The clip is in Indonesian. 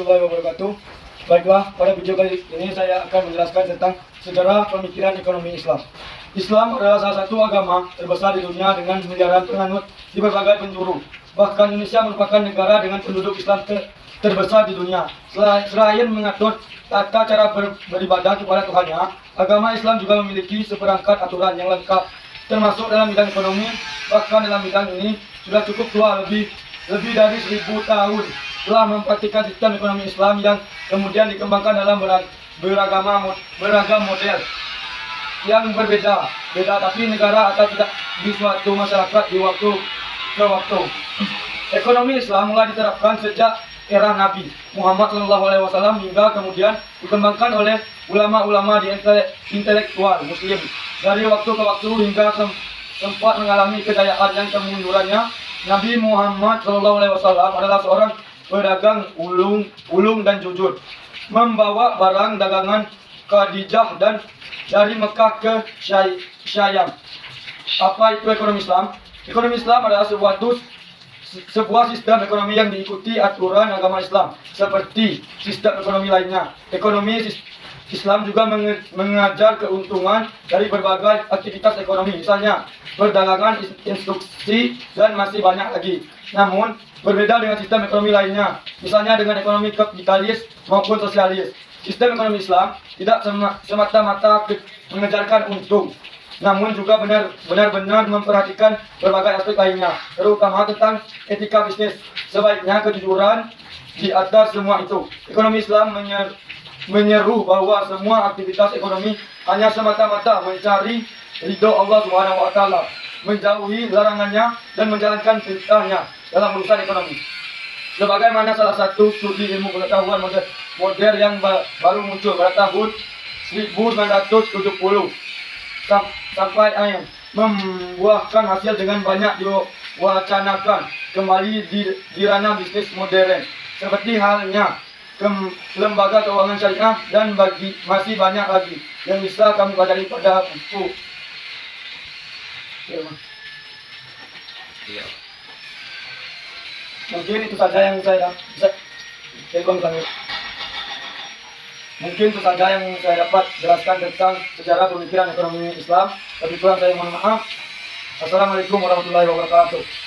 warahmatullahi wabarakatuh. Baiklah, pada video kali ini saya akan menjelaskan tentang sejarah pemikiran ekonomi Islam. Islam adalah salah satu agama terbesar di dunia dengan miliaran penganut di berbagai penjuru. Bahkan Indonesia merupakan negara dengan penduduk Islam terbesar di dunia. Selain mengatur tata cara beribadah kepada Tuhannya, agama Islam juga memiliki seperangkat aturan yang lengkap, termasuk dalam bidang ekonomi. Bahkan dalam bidang ini sudah cukup tua, lebih dari 1000 tahun telah mempraktikkan sistem ekonomi Islam yang kemudian dikembangkan dalam beragam model yang berbeda, tapi negara atau tidak di suatu masyarakat di waktu ke waktu. Ekonomi Islam mulai diterapkan sejak era Nabi Muhammad SAW hingga kemudian dikembangkan oleh ulama-ulama di intelektual Muslim dari waktu ke waktu hingga sempat mengalami kejayaan yang kemundurannya. Nabi Muhammad SAW adalah seorang pedagang ulung dan jujur, membawa barang dagangan Khadijah dan dari Mekah ke Syam. Apa itu ekonomi Islam? Ekonomi Islam adalah sebuah sistem ekonomi yang diikuti aturan agama Islam seperti sistem ekonomi lainnya. Ekonomi Islam juga mengajar keuntungan dari berbagai aktivitas ekonomi, misalnya perdagangan, instruksi, dan masih banyak lagi. Namun, berbeda dengan sistem ekonomi lainnya, misalnya dengan ekonomi kapitalis maupun sosialis. Sistem ekonomi Islam tidak semata-mata mengejarkan untung, namun juga benar-benar memperhatikan berbagai aspek lainnya, terutama tentang etika bisnis. Sebaiknya kejujuran di atas semua itu. Ekonomi Islam menyeru bahwa semua aktivitas ekonomi hanya semata-mata mencari ridho Allah Subhanahu wa Ta'ala, menjauhi larangannya dan menjalankan perintahnya dalam urusan ekonomi. Sebagaimana salah satu studi ilmu pengetahuan modern yang baru muncul pada tahun 1970 sampai membuahkan hasil dengan banyak diwacanakan kembali di ranah bisnis modern, seperti halnya lembaga keuangan syariah, dan masih banyak lagi yang bisa kami pelajari pada buku. Mungkin itu saja yang saya dapat jelaskan tentang sejarah pemikiran ekonomi Islam. Lebih kurang saya mohon maaf. Assalamualaikum warahmatullahi wabarakatuh.